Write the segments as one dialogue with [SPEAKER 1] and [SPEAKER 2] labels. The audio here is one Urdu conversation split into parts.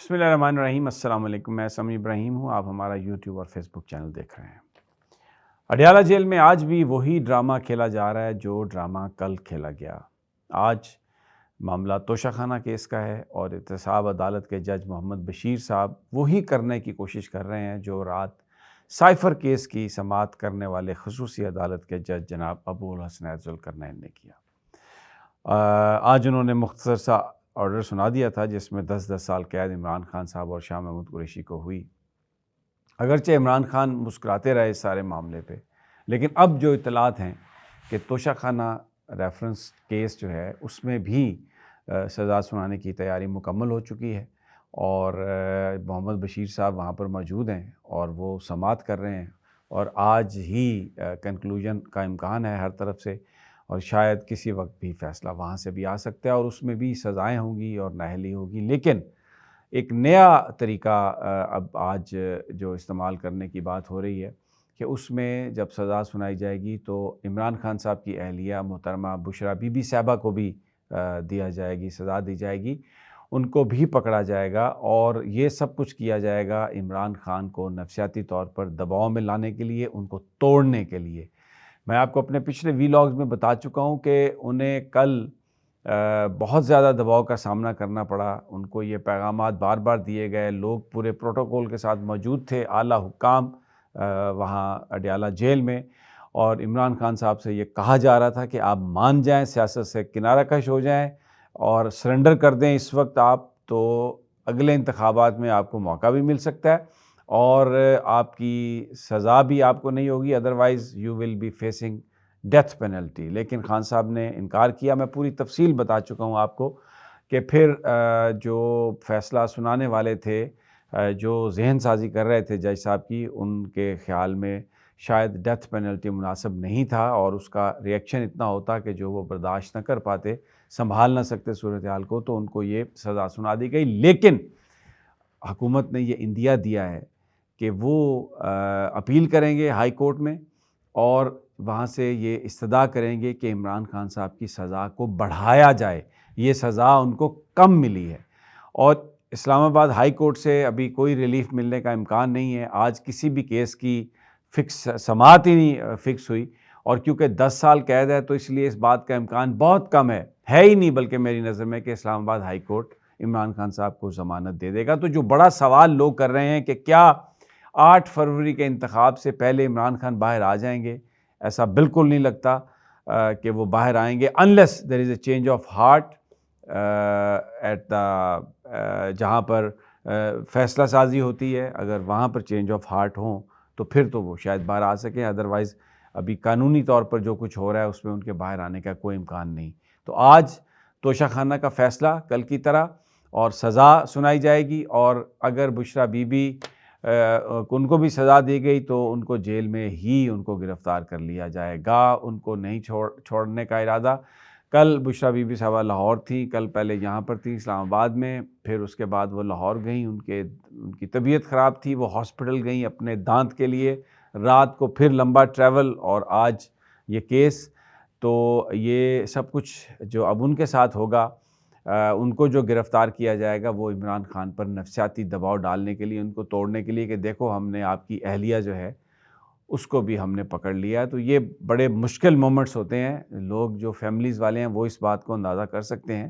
[SPEAKER 1] بسم اللہ الرحمن الرحیم۔ السلام علیکم، میں سمیع ابراہیم ہوں۔ آپ ہمارا یوٹیوب اور فیس بک چینل دیکھ رہے ہیں۔ اڈیالہ جیل میں آج بھی وہی ڈرامہ کھیلا جا رہا ہے جو ڈرامہ کل کھیلا گیا۔ آج معاملہ توشہ خانہ کیس کا ہے اور احتساب عدالت کے جج محمد بشیر صاحب وہی کرنے کی کوشش کر رہے ہیں جو رات سائفر کیس کی سماعت کرنے والے خصوصی عدالت کے جج جناب ابو الحسن ذوالقرنین نے کیا۔ آج انہوں نے مختصر سا آرڈر سنا دیا تھا جس میں 10 سال قید عمران خان صاحب اور شاہ محمود قریشی کو ہوئی۔ اگرچہ عمران خان مسکراتے رہے اس سارے معاملے پہ، لیکن اب جو اطلاعات ہیں کہ توشہ خانہ ریفرنس کیس جو ہے اس میں بھی سزا سنانے کی تیاری مکمل ہو چکی ہے اور محمد بشیر صاحب وہاں پر موجود ہیں اور وہ سماعت کر رہے ہیں اور آج ہی کنکلوژن کا امکان ہے ہر طرف سے، اور شاید کسی وقت بھی فیصلہ وہاں سے بھی آ سکتا ہے اور اس میں بھی سزائیں ہوں گی اور نااہلی ہوگی۔ لیکن ایک نیا طریقہ اب آج جو استعمال کرنے کی بات ہو رہی ہے کہ اس میں جب سزا سنائی جائے گی تو عمران خان صاحب کی اہلیہ محترمہ بشرا بی بی صاحبہ کو بھی دیا جائے گی، سزا دی جائے گی، ان کو بھی پکڑا جائے گا اور یہ سب کچھ کیا جائے گا عمران خان کو نفسیاتی طور پر دباؤ میں لانے کے لیے، ان کو توڑنے کے لیے۔ میں آپ کو اپنے پچھلے ویلاگز میں بتا چکا ہوں کہ انہیں کل بہت زیادہ دباؤ کا سامنا کرنا پڑا، ان کو یہ پیغامات بار بار دیے گئے، لوگ پورے پروٹوکول کے ساتھ موجود تھے، اعلیٰ حکام وہاں اڈیالہ جیل میں، اور عمران خان صاحب سے یہ کہا جا رہا تھا کہ آپ مان جائیں، سیاست سے کنارہ کش ہو جائیں اور سرنڈر کر دیں اس وقت آپ، تو اگلے انتخابات میں آپ کو موقع بھی مل سکتا ہے اور آپ کی سزا بھی آپ کو نہیں ہوگی، otherwise you will be facing death penalty. لیکن خان صاحب نے انکار کیا۔ میں پوری تفصیل بتا چکا ہوں آپ کو کہ پھر جو فیصلہ سنانے والے تھے، جو ذہن سازی کر رہے تھے جج صاحب کی، ان کے خیال میں شاید ڈیتھ پینلٹی مناسب نہیں تھا اور اس کا ریئیکشن اتنا ہوتا کہ جو وہ برداشت نہ کر پاتے، سنبھال نہ سکتے صورتحال کو، تو ان کو یہ سزا سنا دی گئی۔ لیکن حکومت نے یہ اندیا دیا ہے کہ وہ اپیل کریں گے ہائی کورٹ میں اور وہاں سے یہ استدعا کریں گے کہ عمران خان صاحب کی سزا کو بڑھایا جائے، یہ سزا ان کو کم ملی ہے، اور اسلام آباد ہائی کورٹ سے ابھی کوئی ریلیف ملنے کا امکان نہیں ہے۔ آج کسی بھی کیس کی سماعت ہی نہیں فکس ہوئی، اور کیونکہ 10 سال قید ہے تو اس لیے اس بات کا امکان بہت کم ہے ہی نہیں، بلکہ میری نظر میں کہ اسلام آباد ہائی کورٹ عمران خان صاحب کو ضمانت دے دے گا۔ تو جو بڑا سوال لوگ کر رہے ہیں کہ کیا 8 فروری کے انتخاب سے پہلے عمران خان باہر آ جائیں گے، ایسا بالکل نہیں لگتا کہ وہ باہر آئیں گے unless there is a change of heart at the جہاں پر فیصلہ سازی ہوتی ہے، اگر وہاں پر چینج آف ہارٹ ہوں تو پھر تو وہ شاید باہر آ سکیں، ادروائز ابھی قانونی طور پر جو کچھ ہو رہا ہے اس میں ان کے باہر آنے کا کوئی امکان نہیں۔ تو آج توشہ خانہ کا فیصلہ کل کی طرح اور سزا سنائی جائے گی، اور اگر بشرا بی بی ان کو بھی سزا دی گئی تو ان کو جیل میں ہی ان کو گرفتار کر لیا جائے گا، ان کو نہیں چھوڑنے کا ارادہ۔ کل بشرا بی بی صاحبہ لاہور تھیں، کل پہلے یہاں پر تھیں اسلام آباد میں، پھر اس کے بعد وہ لاہور گئیں، ان کی طبیعت خراب تھی، وہ ہاسپٹل گئیں اپنے دانت کے لیے، رات کو پھر لمبا ٹریول اور آج یہ کیس۔ تو یہ سب کچھ جو اب ان کے ساتھ ہوگا، ان کو جو گرفتار کیا جائے گا وہ عمران خان پر نفسیاتی دباؤ ڈالنے کے لیے، ان کو توڑنے کے لیے کہ دیکھو ہم نے آپ کی اہلیہ جو ہے اس کو بھی ہم نے پکڑ لیا ہے۔ تو یہ بڑے مشکل مومنٹس ہوتے ہیں، لوگ جو فیملیز والے ہیں وہ اس بات کو اندازہ کر سکتے ہیں،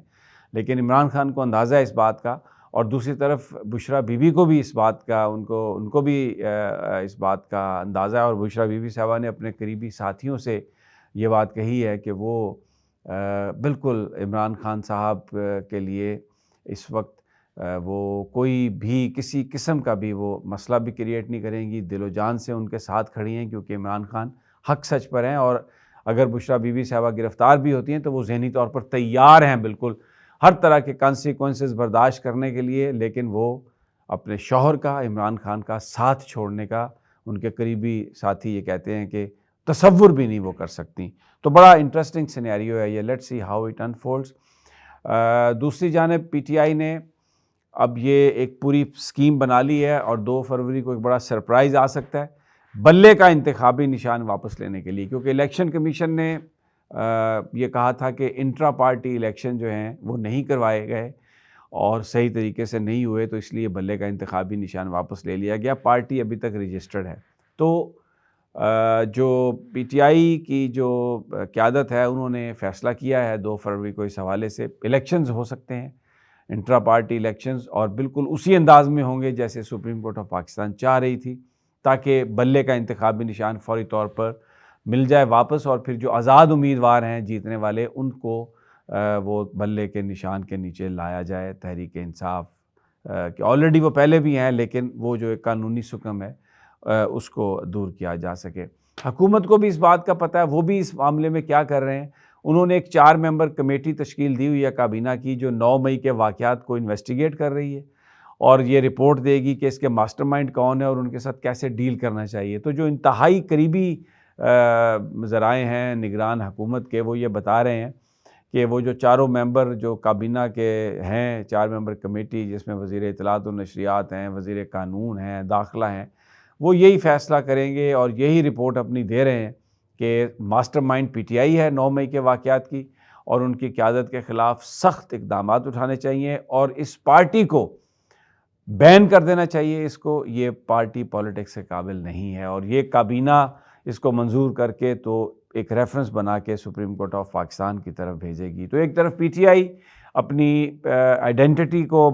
[SPEAKER 1] لیکن عمران خان کو اندازہ ہے اس بات کا، اور دوسری طرف بشرا بی بی کو بھی اس بات کا ان کو بھی اس بات کا اندازہ ہے، اور بشرا بی بی صاحبہ نے اپنے قریبی ساتھیوں سے یہ بات کہی ہے کہ وہ بالکل عمران خان صاحب کے لیے اس وقت وہ کوئی بھی کسی قسم کا بھی وہ مسئلہ بھی کریٹ نہیں کریں گی، دل و جان سے ان کے ساتھ کھڑی ہیں، کیونکہ عمران خان حق سچ پر ہیں، اور اگر بشرا بی بی صاحبہ گرفتار بھی ہوتی ہیں تو وہ ذہنی طور پر تیار ہیں بالکل ہر طرح کے کانسیکوینسز برداشت کرنے کے لیے، لیکن وہ اپنے شوہر کا، عمران خان کا ساتھ چھوڑنے کا، ان کے قریبی ساتھی یہ کہتے ہیں کہ تصور بھی نہیں وہ کر سکتی۔ تو بڑا انٹرسٹنگ سینیریو ہے یہ، let's see how it unfolds. دوسری جانب پی ٹی آئی نے اب یہ ایک پوری سکیم بنا لی ہے اور 2 فروری کو ایک بڑا سرپرائز آ سکتا ہے بلے کا انتخابی نشان واپس لینے کے لیے، کیونکہ الیکشن کمیشن نے یہ کہا تھا کہ انٹرا پارٹی الیکشن جو ہیں وہ نہیں کروائے گئے، اور صحیح طریقے سے نہیں ہوئے تو اس لیے بلے کا انتخابی نشان واپس لے لیا گیا. پارٹی ابھی تک رجسٹرڈ ہے. تو جو پی ٹی آئی کی جو قیادت ہے انہوں نے فیصلہ کیا ہے 2 فروری کو اس حوالے سے الیکشنز ہو سکتے ہیں، انٹرا پارٹی الیکشنز، اور بالکل اسی انداز میں ہوں گے جیسے سپریم کورٹ آف پاکستان چاہ رہی تھی، تاکہ بلے کا انتخابی نشان فوری طور پر مل جائے واپس، اور پھر جو آزاد امیدوار ہیں جیتنے والے ان کو وہ بلے کے نشان کے نیچے لایا جائے. تحریک انصاف کہ آلریڈی وہ پہلے بھی ہیں لیکن وہ جو ایک قانونی سکم ہے اس کو دور کیا جا سکے. حکومت کو بھی اس بات کا پتہ ہے، وہ بھی اس معاملے میں کیا کر رہے ہیں. انہوں نے ایک 4 ممبر کمیٹی تشکیل دی ہوئی ہے کابینہ کی، جو 9 مئی کے واقعات کو انویسٹیگیٹ کر رہی ہے اور یہ رپورٹ دے گی کہ اس کے ماسٹر مائنڈ کون ہے اور ان کے ساتھ کیسے ڈیل کرنا چاہیے. تو جو انتہائی قریبی ذرائع ہیں نگران حکومت کے، وہ یہ بتا رہے ہیں کہ وہ جو 4 ممبر جو کابینہ کے ہیں، 4 ممبر کمیٹی جس میں وزیر اطلاعات و نشریات ہیں، وزیر قانون ہیں، داخلہ ہیں، وہ یہی فیصلہ کریں گے اور یہی رپورٹ اپنی دے رہے ہیں کہ master mind P T I ہے 9 مئی کے واقعات کی، اور ان کی قیادت کے خلاف سخت اقدامات اٹھانے چاہیے اور اس پارٹی کو بین کر دینا چاہیے. اس کو، یہ پارٹی پولیٹکس سے قابل نہیں ہے، اور یہ کابینہ اس کو منظور کر کے تو ایک ریفرنس بنا کے سپریم کورٹ آف پاکستان کی طرف بھیجے گی. تو ایک طرف پی ٹی آئی اپنی آئیڈینٹی کو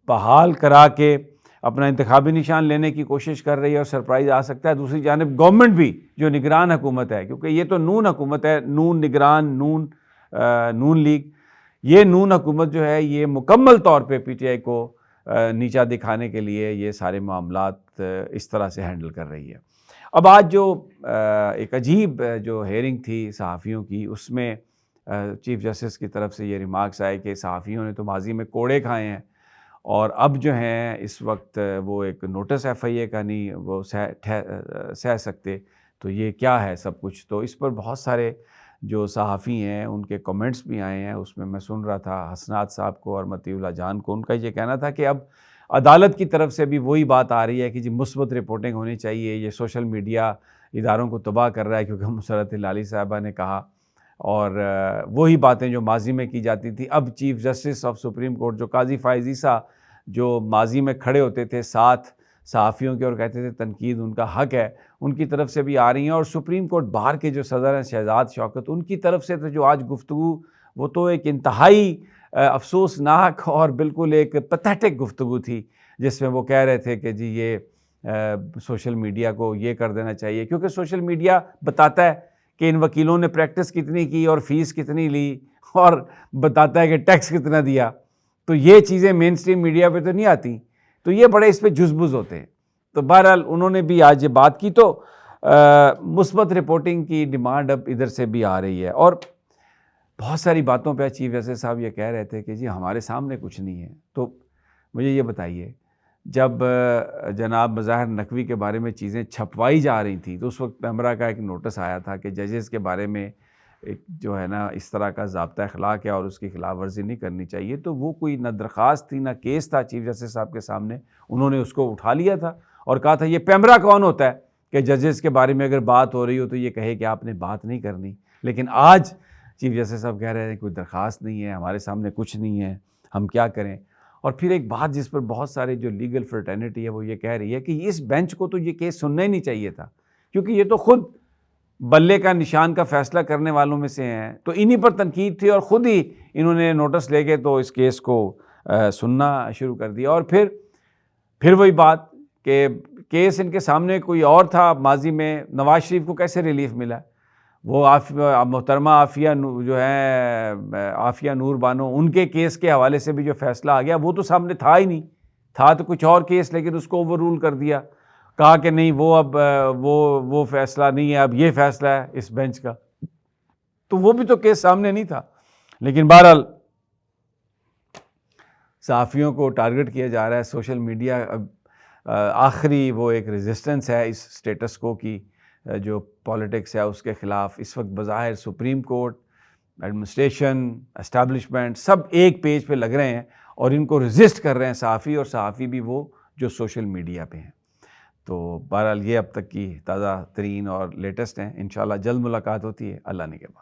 [SPEAKER 1] بحال کرا کے اپنا انتخابی نشان لینے کی کوشش کر رہی ہے اور سرپرائز آ سکتا ہے. دوسری جانب گورنمنٹ بھی جو نگران حکومت ہے، کیونکہ یہ تو نون حکومت ہے، نون نگران، نون لیگ، یہ نون حکومت جو ہے یہ مکمل طور پہ پی ٹی آئی کو نیچا دکھانے کے لیے یہ سارے معاملات اس طرح سے ہینڈل کر رہی ہے. اب آج جو ایک عجیب جو ہیئرنگ تھی صحافیوں کی، اس میں چیف جسٹس کی طرف سے یہ ریمارکس آئے کہ صحافیوں نے تو ماضی میں کوڑے کھائے ہیں اور اب جو ہیں اس وقت وہ ایک نوٹس ایف آئی اے کا نہیں وہ سہ سکتے. تو یہ کیا ہے سب کچھ؟ تو اس پر بہت سارے جو صحافی ہیں ان کے کمنٹس بھی آئے ہیں. اس میں میں سن رہا تھا حسنات صاحب کو اور مطیع اللہ جان کو، ان کا یہ کہنا تھا کہ اب عدالت کی طرف سے بھی وہی بات آ رہی ہے کہ جی مثبت رپورٹنگ ہونی چاہیے، یہ سوشل میڈیا اداروں کو تباہ کر رہا ہے، کیونکہ مسرت ہلالی صاحبہ نے کہا، اور وہی باتیں جو ماضی میں کی جاتی تھی اب chief justice of supreme court جو قاضی فائز عیسیٰ جو ماضی میں کھڑے ہوتے تھے ساتھ صحافیوں کے اور کہتے تھے تنقید ان کا حق ہے، ان کی طرف سے بھی آ رہی ہیں. اور سپریم کورٹ باہر کے جو صدر ہیں شہزاد شوکت، ان کی طرف سے تو جو آج گفتگو، وہ تو ایک انتہائی افسوسناک اور بالکل ایک پیتھیٹک گفتگو تھی، جس میں وہ کہہ رہے تھے کہ جی یہ سوشل میڈیا کو یہ کر دینا چاہیے، کیونکہ سوشل میڈیا بتاتا ہے کہ ان وکیلوں نے پریکٹس کتنی کی اور فیس کتنی لی، اور بتاتا ہے کہ ٹیکس کتنا دیا. تو یہ چیزیں مین سٹریم میڈیا پہ تو نہیں آتی، تو یہ بڑے اس پہ جزبز ہوتے ہیں. تو بہرحال انہوں نے بھی آج یہ بات کی. تو مثبت رپورٹنگ کی ڈیمانڈ اب ادھر سے بھی آ رہی ہے، اور بہت ساری باتوں پہ چیف جسٹس صاحب یہ کہہ رہے تھے کہ جی ہمارے سامنے کچھ نہیں ہے. تو مجھے یہ بتائیے، جب جناب مظاہر نقوی کے بارے میں چیزیں چھپوائی جا رہی تھیں تو اس وقت پیمرا کا ایک نوٹس آیا تھا کہ ججز کے بارے میں ایک جو ہے نا اس طرح کا ضابطہ اخلاق ہے اور اس کی خلاف ورزی نہیں کرنی چاہیے. تو وہ کوئی نہ درخواست تھی نہ کیس تھا چیف جسٹس صاحب کے سامنے، انہوں نے اس کو اٹھا لیا تھا اور کہا تھا یہ پیمرا کون ہوتا ہے کہ ججز کے بارے میں اگر بات ہو رہی ہو تو یہ کہے کہ آپ نے بات نہیں کرنی. لیکن آج چیف جسٹس صاحب کہہ رہے ہیں کوئی درخواست نہیں ہے، ہمارے سامنے کچھ نہیں ہے، ہم کیا کریں. اور پھر ایک بات جس پر بہت سارے جو لیگل فرٹرنیٹی ہے وہ یہ کہہ رہی ہے کہ اس بینچ کو تو یہ کیس سننا ہی نہیں چاہیے تھا، کیونکہ یہ تو خود بلے کا نشان کا فیصلہ کرنے والوں میں سے ہیں، تو انہی پر تنقید تھی اور خود ہی انہوں نے نوٹس لے کے تو اس کیس کو سننا شروع کر دیا. اور پھر وہی بات کہ کیس ان کے سامنے کوئی اور تھا ماضی میں. نواز شریف کو کیسے ریلیف ملا؟ وہ محترمہ عافیہ جو ہے عافیہ نور بانو، ان کے کیس کے حوالے سے بھی جو فیصلہ آ گیا وہ تو سامنے تھا ہی نہیں، تھا تو کچھ اور کیس، لیکن اس کو اوور رول کر دیا، کہا کہ نہیں وہ اب وہ فیصلہ نہیں ہے، اب یہ فیصلہ ہے اس بینچ کا. تو وہ بھی تو کیس سامنے نہیں تھا. لیکن بہرحال صحافیوں کو ٹارگٹ کیا جا رہا ہے. سوشل میڈیا اب آخری وہ ایک ریزسٹنس ہے اس سٹیٹس کو کی جو پولیٹکس ہے اس کے خلاف. اس وقت بظاہر سپریم کورٹ، ایڈمنسٹریشن، اسٹیبلشمنٹ سب ایک پیج پہ لگ رہے ہیں اور ان کو ریزسٹ کر رہے ہیں صحافی، اور صحافی بھی وہ جو سوشل میڈیا پہ ہیں. تو بہرحال یہ اب تک کی تازہ ترین اور لیٹسٹ ہیں. انشاءاللہ جلد ملاقات ہوتی ہے. اللہ نگہبان.